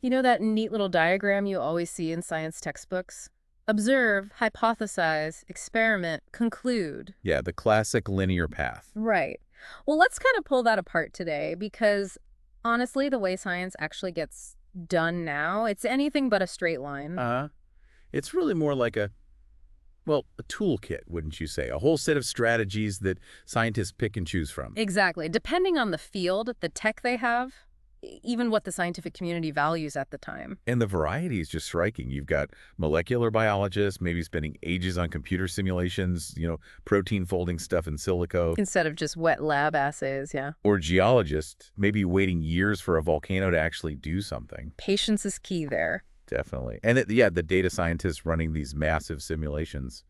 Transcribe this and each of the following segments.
You know that neat little diagram you always see in science textbooks? Observe, hypothesize, experiment, conclude. Yeah, the classic linear path. Right. Well, let's kind of pull that apart today because honestly, the way science actually gets done now, it's anything but a straight line. Uh, it's really more like a toolkit, wouldn't you say? A whole set of strategies that scientists pick and choose from. Exactly. Depending on the field, the tech they have, even what the scientific community values at the time. And the variety is just striking. You've got molecular biologists, maybe spending ages on computer simulations, protein folding stuff in silico. Instead of just wet lab assays, yeah. Or geologists, maybe waiting years for a volcano to actually do something. Patience is key there. Definitely. And the data scientists running these massive simulations,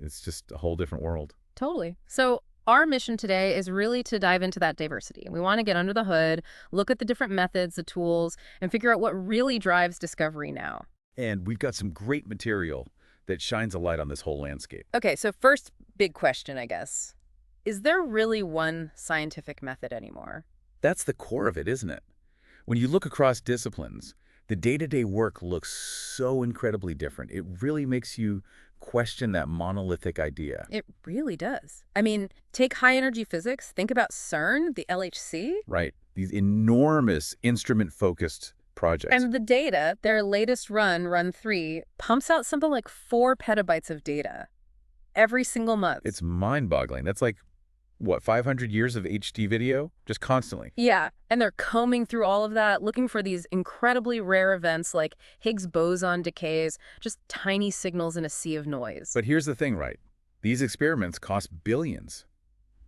it's just a whole different world. Totally. So our mission today is really to dive into that diversity. We want to get under the hood, look at the different methods, the tools, and figure out what really drives discovery now. And we've got some great material that shines a light on this whole landscape. Okay, so first big question, I guess. Is there really one scientific method anymore? That's the core of it, isn't it? When you look across disciplines, the day-to-day work looks so incredibly different. It really makes you question that monolithic idea. It really does. I mean, take high-energy physics. Think about CERN, the LHC. Right. These enormous instrument-focused projects. And the data, their latest run 3, pumps out something like 4 petabytes of data every single month. It's mind-boggling. That's like, what, 500 years of HD video? Just constantly. Yeah, and they're combing through all of that, looking for these incredibly rare events like Higgs boson decays, just tiny signals in a sea of noise. But here's the thing, right? These experiments cost billions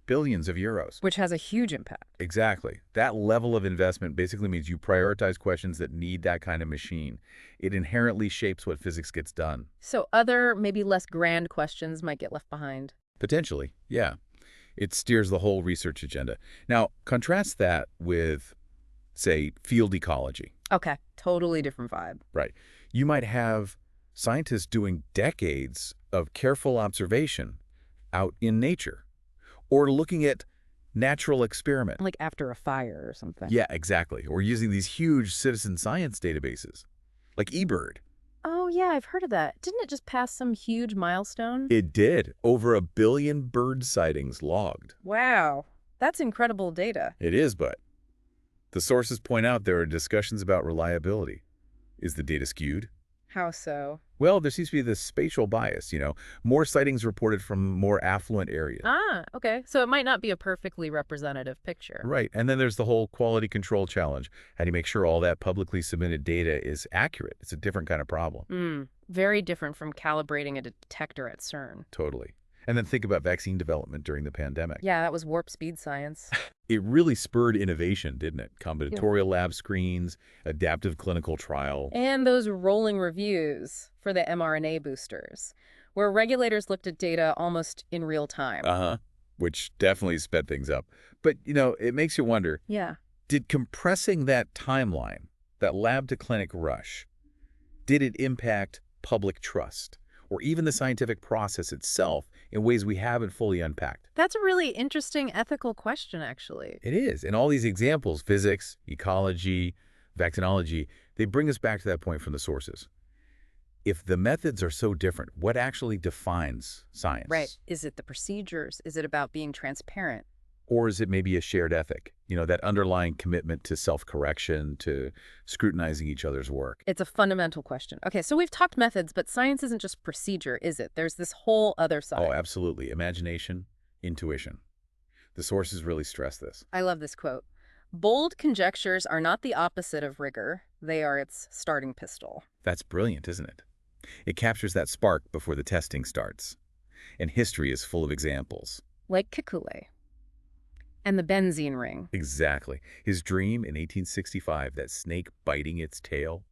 of euros. Which has a huge impact. Exactly. That level of investment basically means you prioritize questions that need that kind of machine. It inherently shapes what physics gets done. So other, maybe less grand questions might get left behind. Potentially, yeah. It steers the whole research agenda. Now, contrast that with, say, field ecology. Okay, totally different vibe. Right. You might have scientists doing decades of careful observation out in nature, or looking at natural experiment. Like after a fire or something. Yeah, exactly. Or using these huge citizen science databases, like eBird. Oh, yeah, I've heard of that. Didn't it just pass some huge milestone? It did. Over 1 billion bird sightings logged. Wow, that's incredible data. It is, but the sources point out there are discussions about reliability. Is the data skewed? How so? Well, there seems to be this spatial bias, more sightings reported from more affluent areas. Ah, okay. So it might not be a perfectly representative picture. Right. And then there's the whole quality control challenge. How do you make sure all that publicly submitted data is accurate? It's a different kind of problem. Very different from calibrating a detector at CERN. Totally. And then think about vaccine development during the pandemic. Yeah, that was warp speed science. It really spurred innovation, didn't it? Combinatorial lab screens, adaptive clinical trial. And those rolling reviews for the mRNA boosters, where regulators looked at data almost in real time. Which definitely sped things up. But, it makes you wonder, Yeah. did compressing that timeline, that lab-to-clinic rush, did it impact public trust, or even the scientific process itself in ways we haven't fully unpacked? That's a really interesting ethical question, actually. It is. And all these examples, physics, ecology, vaccinology, they bring us back to that point from the sources. If the methods are so different, what actually defines science? Right. Is it the procedures? Is it about being transparent? Or is it maybe a shared ethic? That underlying commitment to self-correction, to scrutinizing each other's work. It's a fundamental question. Okay, so we've talked methods, but science isn't just procedure, is it? There's this whole other side. Oh, absolutely. Imagination, intuition. The sources really stress this. I love this quote. Bold conjectures are not the opposite of rigor. They are its starting pistol. That's brilliant, isn't it? It captures that spark before the testing starts. And history is full of examples. Like Kekulé. And the benzene ring. Exactly. His dream in 1865, that snake biting its tail.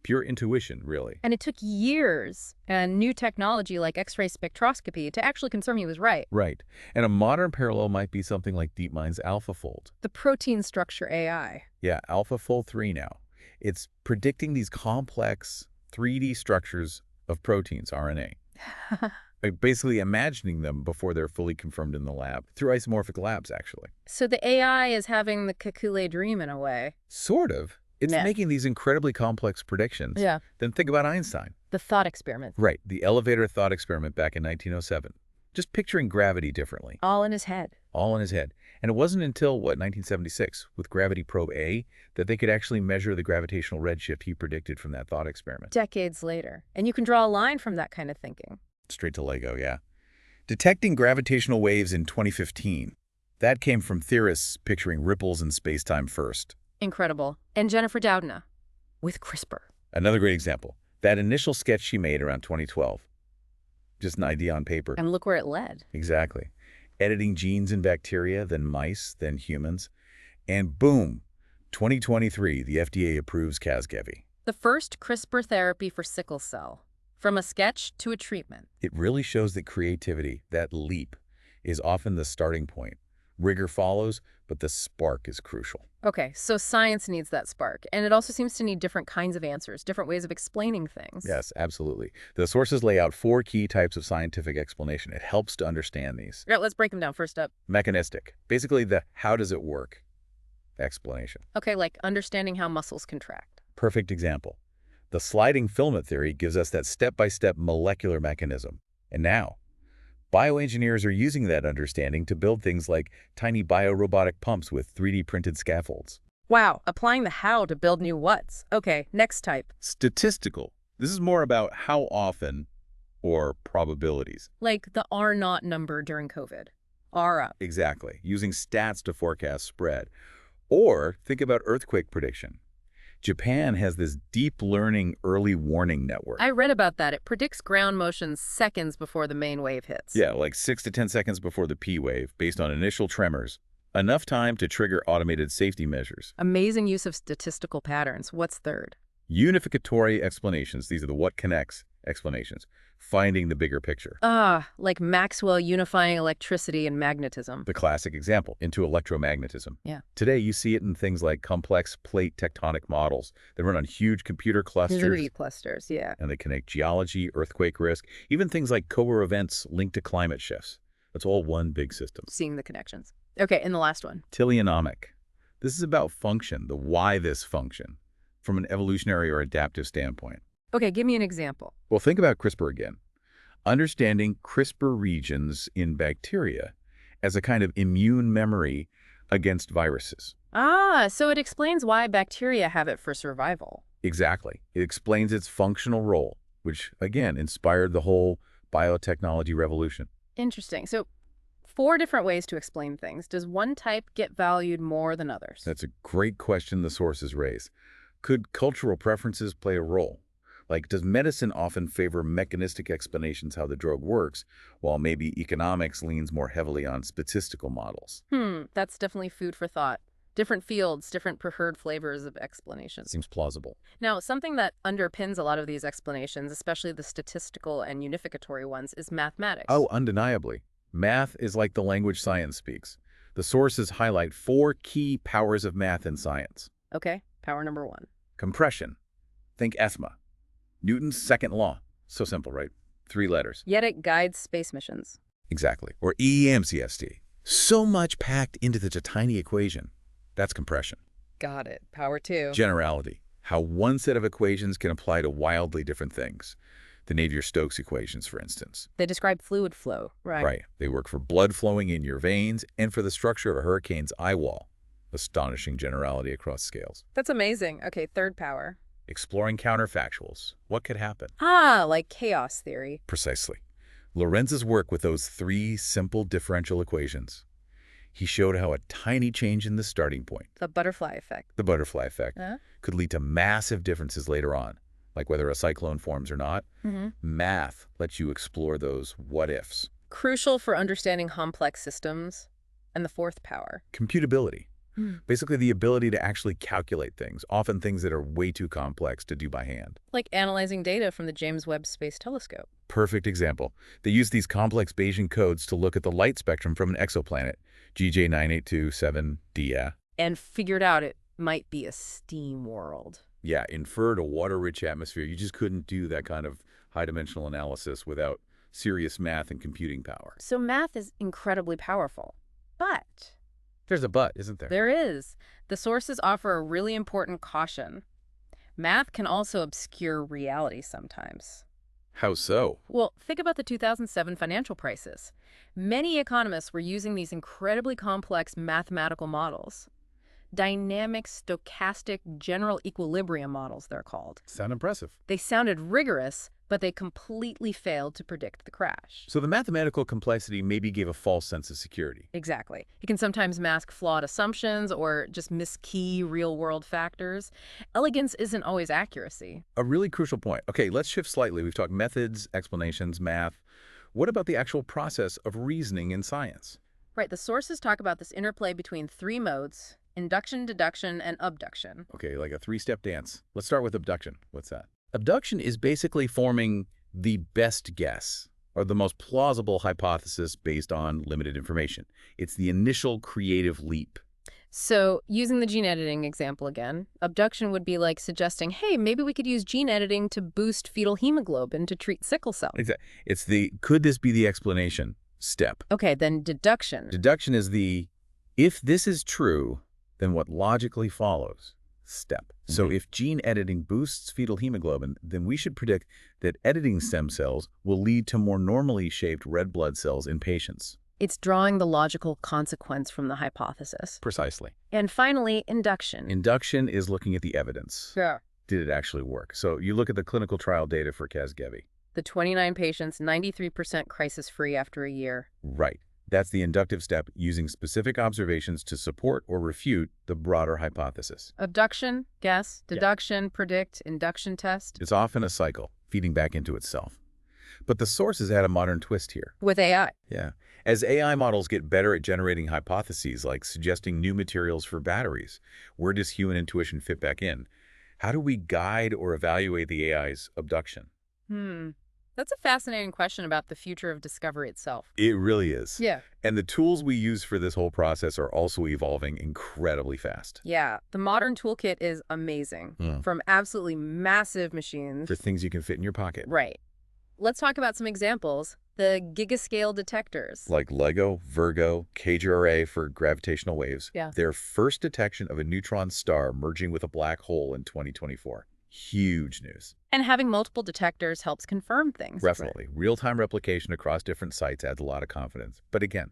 Pure intuition, really. And it took years and new technology like X-ray spectroscopy to actually confirm he was right. Right. And a modern parallel might be something like DeepMind's AlphaFold. The protein structure AI. Yeah, AlphaFold 3 now. It's predicting these complex 3D structures of proteins, RNA. Basically imagining them before they're fully confirmed in the lab, through isomorphic labs, actually. So the AI is having the Kekulé dream in a way. Sort of. It's Meh. making these incredibly complex predictions. Yeah. Then think about Einstein. The thought experiment. Right, the elevator thought experiment back in 1907. Just picturing gravity differently, All in his head. all in his head. And it wasn't until, 1976, with Gravity Probe A, that they could actually measure the gravitational redshift he predicted from that thought experiment. Decades later. And you can draw a line from that kind of thinking. Straight to LIGO, yeah. Detecting gravitational waves in 2015. That came from theorists picturing ripples in space-time first. Incredible. And Jennifer Doudna with CRISPR. Another great example, that initial sketch she made around 2012. Just an idea on paper. And look where it led. Exactly. Editing genes in bacteria, then mice, then humans. And boom, 2023, the FDA approves Casgevy. The first CRISPR therapy for sickle cell. From a sketch to a treatment. It really shows that creativity, that leap, is often the starting point. Rigor follows, but the spark is crucial. Okay, so science needs that spark. And it also seems to need different kinds of answers, different ways of explaining things. Yes, absolutely. The sources lay out 4 key types of scientific explanation. It helps to understand these. Yeah, let's break them down. First up. Mechanistic. Basically the how does it work explanation. Okay, like understanding how muscles contract. Perfect example. The sliding filament theory gives us that step-by-step molecular mechanism. And now, bioengineers are using that understanding to build things like tiny biorobotic pumps with 3D printed scaffolds. Wow, applying the how to build new whats. Okay, next type. Statistical. This is more about how often or probabilities. Like the R naught number during COVID. R up. Exactly. Using stats to forecast spread. Or think about earthquake prediction. Japan has this deep learning early warning network. I read about that. It predicts ground motions seconds before the main wave hits. Yeah, like 6 to 10 seconds before the P wave, based on initial tremors. Enough time to trigger automated safety measures. Amazing use of statistical patterns. What's third? Unificatory explanations. These are the what connects explanations. Finding the bigger picture. Like Maxwell unifying electricity and magnetism. The classic example, into electromagnetism. Yeah. Today, you see it in things like complex plate tectonic models that run on huge computer clusters. Community clusters, yeah. And they connect geology, earthquake risk, even things like core events linked to climate shifts. That's all one big system. Seeing the connections. Okay, and the last one. Teleonomic. This is about function, the why this function, from an evolutionary or adaptive standpoint. Okay, give me an example. Well, think about CRISPR again. Understanding CRISPR regions in bacteria as a kind of immune memory against viruses. So it explains why bacteria have it for survival. Exactly. It explains its functional role, which, again, inspired the whole biotechnology revolution. Interesting. So 4 different ways to explain things. Does one type get valued more than others? That's a great question the sources raise. Could cultural preferences play a role? Like, does medicine often favor mechanistic explanations how the drug works, while maybe economics leans more heavily on statistical models? That's definitely food for thought. Different fields, different preferred flavors of explanations. Seems plausible. Now, something that underpins a lot of these explanations, especially the statistical and unificatory ones, is mathematics. Oh, undeniably. Math is like the language science speaks. The sources highlight 4 key powers of math in science. Okay, power number 1. Compression. Think ESMA. Newton's second law. So simple, right? 3 letters. Yet it guides space missions. Exactly. Or EMCST. So much packed into such a tiny equation. That's compression. Got it. Power 2. Generality. How one set of equations can apply to wildly different things. The Navier-Stokes equations, for instance. They describe fluid flow, right? Right. They work for blood flowing in your veins and for the structure of a hurricane's eye wall. Astonishing generality across scales. That's amazing. Okay, third power. Exploring counterfactuals. What could happen? Like chaos theory. Precisely. Lorenz's work with those 3 simple differential equations. He showed how a tiny change in the starting point, The butterfly effect. the butterfly effect, could lead to massive differences later on, like whether a cyclone forms or not. Math lets you explore those what-ifs. Crucial for understanding complex systems. And the fourth power. Computability. Basically the ability to actually calculate things, often things that are way too complex to do by hand. Like analyzing data from the James Webb Space Telescope. Perfect example. They use these complex Bayesian codes to look at the light spectrum from an exoplanet, GJ9827d, yeah. And figured out it might be a steam world. Yeah, inferred a water-rich atmosphere. You just couldn't do that kind of high-dimensional analysis without serious math and computing power. So math is incredibly powerful. But There's a but, isn't there? There is. The sources offer a really important caution. Math can also obscure reality sometimes. How so? Well, think about the 2007 financial crisis. Many economists were using these incredibly complex mathematical models. Dynamic, stochastic, general equilibrium models, they're called. Sound impressive. They sounded rigorous, but they completely failed to predict the crash. So the mathematical complexity maybe gave a false sense of security. Exactly. It can sometimes mask flawed assumptions or just miskey real-world factors. Elegance isn't always accuracy. A really crucial point. Okay, let's shift slightly. We've talked methods, explanations, math. What about the actual process of reasoning in science? Right, the sources talk about this interplay between three modes: induction, deduction, and abduction. Okay, like a three-step dance. Let's start with abduction. What's that? Abduction is basically forming the best guess, or the most plausible hypothesis based on limited information. It's the initial creative leap. So, using the gene editing example again, abduction would be like suggesting, hey, maybe we could use gene editing to boost fetal hemoglobin to treat sickle cell. Exactly. It's the could this be the explanation step. Okay, then deduction. Deduction is the if this is true, then what logically follows step. So if gene editing boosts fetal hemoglobin, then we should predict that editing stem cells will lead to more normally shaped red blood cells in patients. It's drawing the logical consequence from the hypothesis. Precisely. And finally, induction. Induction is looking at the evidence. Yeah. Did it actually work? So you look at the clinical trial data for Casgevy. The 29 patients, 93% crisis-free after a year. Right. That's the inductive step, using specific observations to support or refute the broader hypothesis. Abduction, guess, deduction, predict, induction test. It's often a cycle, feeding back into itself. But the sources add a modern twist here. With AI. Yeah. As AI models get better at generating hypotheses, like suggesting new materials for batteries, where does human intuition fit back in? How do we guide or evaluate the AI's abduction? That's a fascinating question about the future of discovery itself. It really is. Yeah. And the tools we use for this whole process are also evolving incredibly fast. Yeah. The modern toolkit is amazing. From absolutely massive machines. For things you can fit in your pocket. Right. Let's talk about some examples. The gigascale detectors. Like LIGO, Virgo, KGRA for gravitational waves. Yeah. Their first detection of a neutron star merging with a black hole in 2024. Huge news. And having multiple detectors helps confirm things. Definitely. Real-time replication across different sites adds a lot of confidence. But again,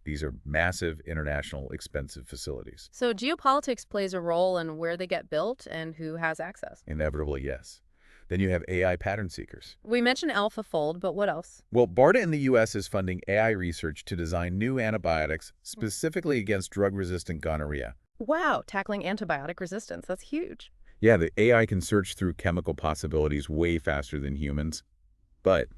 these are massive, international, expensive facilities. So geopolitics plays a role in where they get built and who has access. Inevitably, yes. Then you have AI pattern seekers. We mentioned AlphaFold, but what else? Well, BARDA in the U.S. is funding AI research to design new antibiotics specifically against drug-resistant gonorrhea. Wow, tackling antibiotic resistance. That's huge. Yeah, the AI can search through chemical possibilities way faster than humans. But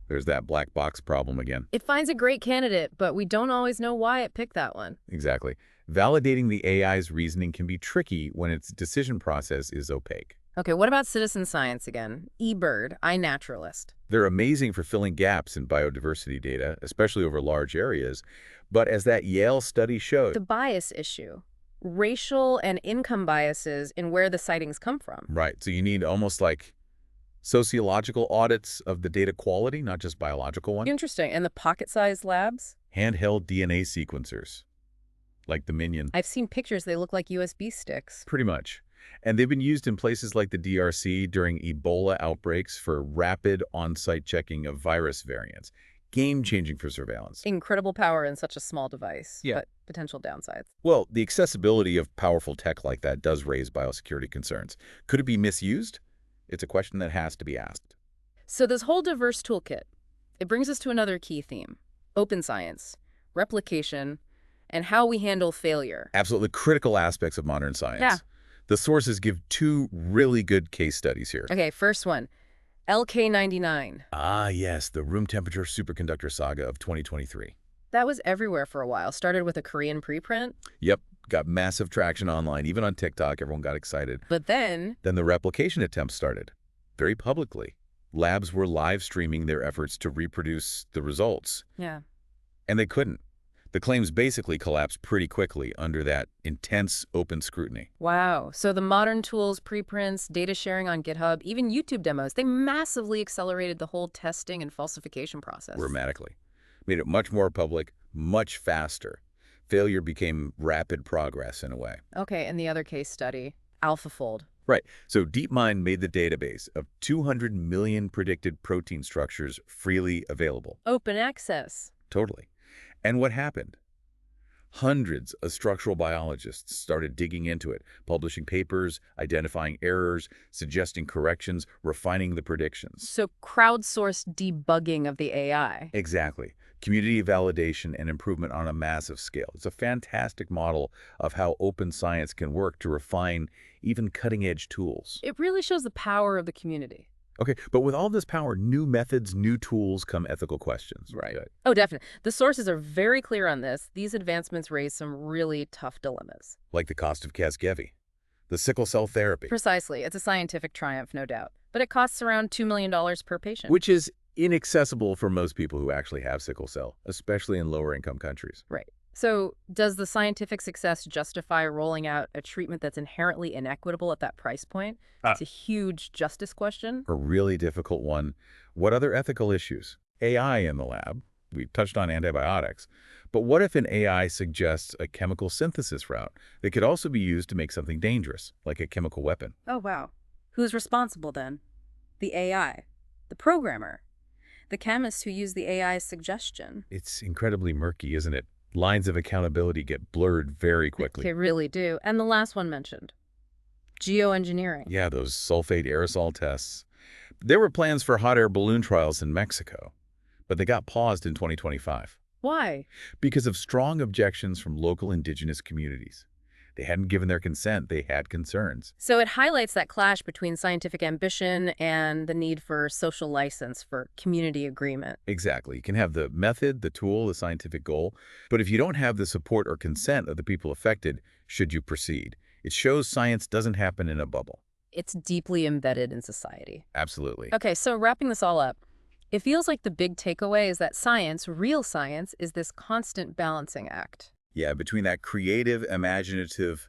there's that black box problem again. It finds a great candidate, but we don't always know why it picked that one. Exactly. Validating the AI's reasoning can be tricky when its decision process is opaque. Okay, what about citizen science again? eBird, iNaturalist. They're amazing for filling gaps in biodiversity data, especially over large areas. But as that Yale study showed... The bias issue. Racial and income biases in where the sightings come from. Right. So you need almost like sociological audits of the data quality, not just biological ones. Interesting. And the pocket-sized labs? Handheld DNA sequencers, like the Minion. I've seen pictures. They look like USB sticks. Pretty much. And they've been used in places like the DRC during Ebola outbreaks for rapid on-site checking of virus variants. Game-changing for surveillance. Incredible power in such a small device, Yeah. but potential downsides. Well, the accessibility of powerful tech like that does raise biosecurity concerns. Could it be misused? It's a question that has to be asked. So this whole diverse toolkit, it brings us to another key theme: open science, replication, and how we handle failure. Absolutely critical aspects of modern science. Yeah. The sources give two really good case studies here. Okay, first one, LK99. Ah, yes, the room temperature superconductor saga of 2023. That was everywhere for a while. Started with a Korean preprint. Yep, got massive traction online. Even on TikTok, everyone got excited. But then the replication attempts started, very publicly. Labs were live streaming their efforts to reproduce the results. Yeah. And they couldn't. The claims basically collapsed pretty quickly under that intense open scrutiny. Wow. So the modern tools, preprints, data sharing on GitHub, even YouTube demos, they massively accelerated the whole testing and falsification process. Dramatically. Made it much more public, much faster. Failure became rapid progress in a way. Okay, and the other case study, AlphaFold. Right. So DeepMind made the database of 200 million predicted protein structures freely available. Open access. Totally. And what happened? Hundreds of structural biologists started digging into it, publishing papers, identifying errors, suggesting corrections, refining the predictions. So crowdsourced debugging of the AI. Exactly. Community validation and improvement on a massive scale. It's a fantastic model of how open science can work to refine even cutting-edge tools. It really shows the power of the community. Okay, but with all this power, new methods, new tools, come ethical questions. Right. Oh, definitely. The sources are very clear on this. These advancements raise some really tough dilemmas. Like the cost of Casgevy, the sickle cell therapy. Precisely. It's a scientific triumph, no doubt. But it costs around $2 million per patient. Which is inaccessible for most people who actually have sickle cell, especially in lower-income countries. Right. So does the scientific success justify rolling out a treatment that's inherently inequitable at that price point? It's a huge justice question. A really difficult one. What other ethical issues? AI in the lab. We touched on antibiotics. But what if an AI suggests a chemical synthesis route that could also be used to make something dangerous, like a chemical weapon? Oh, wow. Who's responsible then? The AI, the programmer, the chemist who used the AI's suggestion. It's incredibly murky, isn't it? Lines of accountability get blurred very quickly. They really do. And the last one mentioned, geoengineering. Yeah, those sulfate aerosol tests. There were plans for hot air balloon trials in Mexico, but they got paused in 2025. Why? Because of strong objections from local indigenous communities. They hadn't given their consent. They had concerns. So it highlights that clash between scientific ambition and the need for social license, for community agreement. Exactly. You can have the method, the tool, the scientific goal, but if you don't have the support or consent of the people affected, should you proceed? It shows science doesn't happen in a bubble. It's deeply embedded in society. Absolutely. Okay, so wrapping this all up, it feels like the big takeaway is that science, real science, is this constant balancing act. Yeah, between that creative, imaginative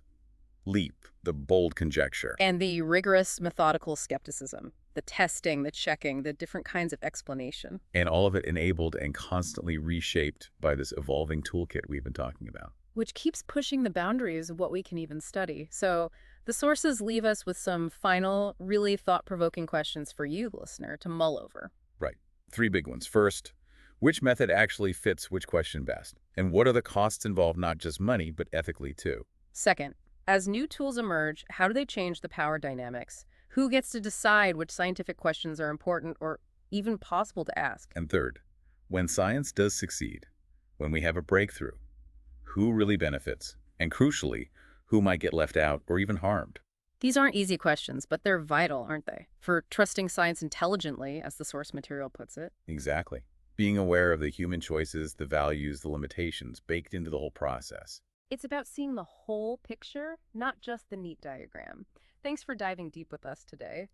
leap, the bold conjecture, and the rigorous, methodical skepticism, the testing, the checking, the different kinds of explanation. And all of it enabled and constantly reshaped by this evolving toolkit we've been talking about. Which keeps pushing the boundaries of what we can even study. So the sources leave us with some final, really thought-provoking questions for you, listener, to mull over. Right. 3 big ones. First, which method actually fits which question best? And what are the costs involved, not just money, but ethically too? Second, as new tools emerge, how do they change the power dynamics? Who gets to decide which scientific questions are important or even possible to ask? And third, when science does succeed, when we have a breakthrough, who really benefits? And crucially, who might get left out or even harmed? These aren't easy questions, but they're vital, aren't they? For trusting science intelligently, as the source material puts it. Exactly. Being aware of the human choices, the values, the limitations baked into the whole process. It's about seeing the whole picture, not just the neat diagram. Thanks for diving deep with us today.